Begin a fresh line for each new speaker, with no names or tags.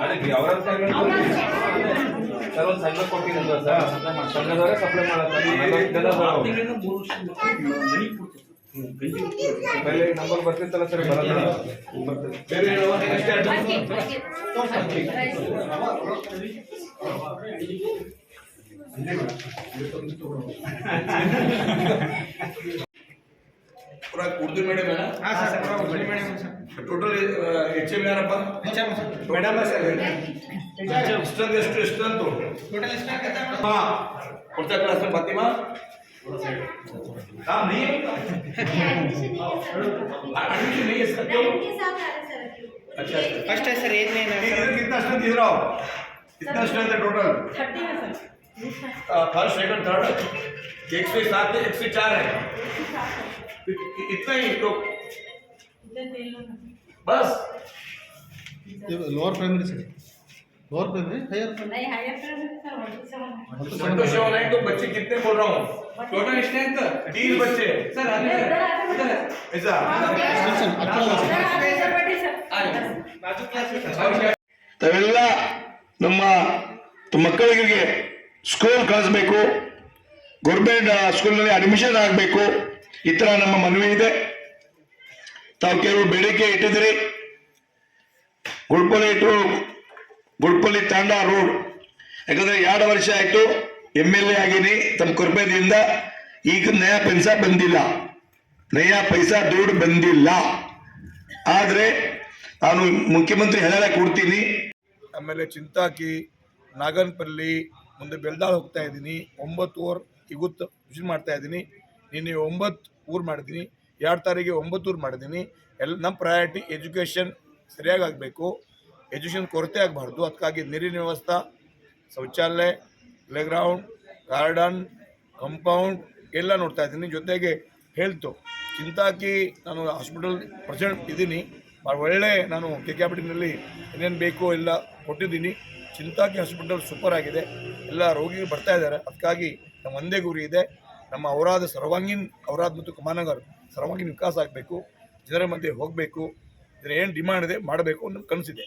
ಅದಕ್ಕೆ ಅವರ ಸರ್ ಒಂದು ಸಂಘ ಕೊಟ್ಟಿದ್ದೀನಿ ಸರ್, ಸಂಘದವರೇ ಸಪ್ಲೈ ಮಾಡತ್ತಾರೆ. ಬೇರೆ ನಂಬರ್ ಬರ್ತಿತ್ತಲ್ಲ ಸರ್, ಬರಲ್ಲ. ಬೇರೆ पूरा उर्दू मीडियम है ना? हाँ सर, पूरा उर्दू मीडियम है sir. Total HM यारप्पा? HM sir. Madam है सर. स्ट्रेंथ तो टोटल स्ट्रेंथ कितना है? हाँ. कौन सा क्लास में फातिमा? काम नहीं है? एडमिशन नहीं है सर. क्यों? अच्छा. फर्स्ट है सर, एज नहीं है. कितना स्ट्रेंथ दिख रहा हो? कितना स्ट्रेंथ है टोटल? 30 है सर. फर्स्ट सेकंड थर्ड 107 है, 104 है. इतना ही तो बस.
लोअर प्राइमरी से लोअर प्राइमरी हायर
नहीं, हायर प्राइमरी सर
107 है. तो बच्चे कितने बोल रहा हूँ? टोटल स्ट्रेंथ 30 बच्चे सर. ऐसा
ತಾವೆಲ್ಲ ನಮ್ಮ ಮಕ್ಕಳಿಗೆ ಸ್ಕೂಲ್ ಕಳಿಸ್ಬೇಕು, ಗೌರ್ಮೆಂಟ್ ಸ್ಕೂಲ್ನಲ್ಲಿ ಅಡ್ಮಿಷನ್ ಆಗಬೇಕು. ಈ ಥರ ನಮ್ಮ ಮನವಿ ಇದೆ. ತಾವು ಕೆಲವು ಬೇಡಿಕೆ ಇಟ್ಟಿದ್ರಿ. ಗುಡ್ಪಲ್ಲಿ ತಾಂಡ ರೋಡ್, ಯಾಕಂದ್ರೆ 2 ವರ್ಷ ಆಯ್ತು MLA ಆಗೀನಿ. ತಮ್ಮ ಕೃಪೆಯಿಂದ ಈಗ ನಯಾ ಪೈಸಾ ಬಂದಿಲ್ಲ, ನಯಾ ಪೈಸಾ ದುಡ್ಡು ಬಂದಿಲ್ಲ. ಆದ್ರೆ ನಾನು ಮುಖ್ಯಮಂತ್ರಿ ಹೆಸರ ಕೊಡ್ತೀನಿ.
ಆಮೇಲೆ ಚಿಂತಾಕಿ, ನಾಗನಪಲ್ಲಿ, ಮುಂದೆ ಬೆಲ್ದಾಳ್ ಹೋಗ್ತಾ ಇದ್ದೀನಿ. 9 ಊರು ಇವತ್ತು ವಿಸಿಟ್ ಮಾಡ್ತಾ ಇದ್ದೀನಿ. ನಿನ್ನೆ 9 ಊರು ಮಾಡಿದ್ದೀನಿ. 2 ತಾರೀಕಿಗೆ 9 ಊರು ಮಾಡಿದ್ದೀನಿ. ನಮ್ಮ ಪ್ರಯಾರಿಟಿ ಎಜುಕೇಷನ್ ಸರಿಯಾಗಿ ಆಗಬೇಕು, ಎಜುಕೇಷನ್ ಕೊರತೆ ಆಗಬಾರ್ದು. ಅದಕ್ಕಾಗಿ ನೀರಿನ ವ್ಯವಸ್ಥೆ, ಶೌಚಾಲಯ, ಪ್ಲೇಗ್ರೌಂಡ್, ಗಾರ್ಡನ್, ಕಂಪೌಂಡ್ ಎಲ್ಲ ನೋಡ್ತಾ ಇದ್ದೀನಿ. ಜೊತೆಗೆ ಹೆಲ್ತು, ಚಿಂತಾಕಿ ನಾನು ಹಾಸ್ಪಿಟಲ್ ಪ್ರೆಸಿಡೆಂಟ್ ಇದ್ದೀನಿ. ಭಾಳ ಒಳ್ಳೆ ನಾನು KKPTನಲ್ಲಿ ಏನೇನು ಬೇಕೋ ಎಲ್ಲ ಕೊಟ್ಟಿದ್ದೀನಿ. ಚಿಂತಾಕಿ ಹಾಸ್ಪಿಟಲ್ ಸೂಪರ್ ಆಗಿದೆ, ಎಲ್ಲ ರೋಗಿಗಳು ಬರ್ತಾ ಇದ್ದಾರೆ. ಅದಕ್ಕಾಗಿ ನಮ್ಮ ಒಂದೇ ಗುರಿ ಇದೆ, ನಮ್ಮ ಔರಾದ್ ಮತ್ತು ಕಮಾನಗರ್ ಸರ್ವಾಂಗೀಣ ವಿಕಾಸ ಆಗಬೇಕು, ಜನರ ಮಧ್ಯೆ ಹೋಗಬೇಕು. ಇದರ ಏನು ಡಿಮಾಂಡ್ ಇದೆ ಮಾಡಬೇಕು ಅನ್ನೋ ಕನಸಿದೆ.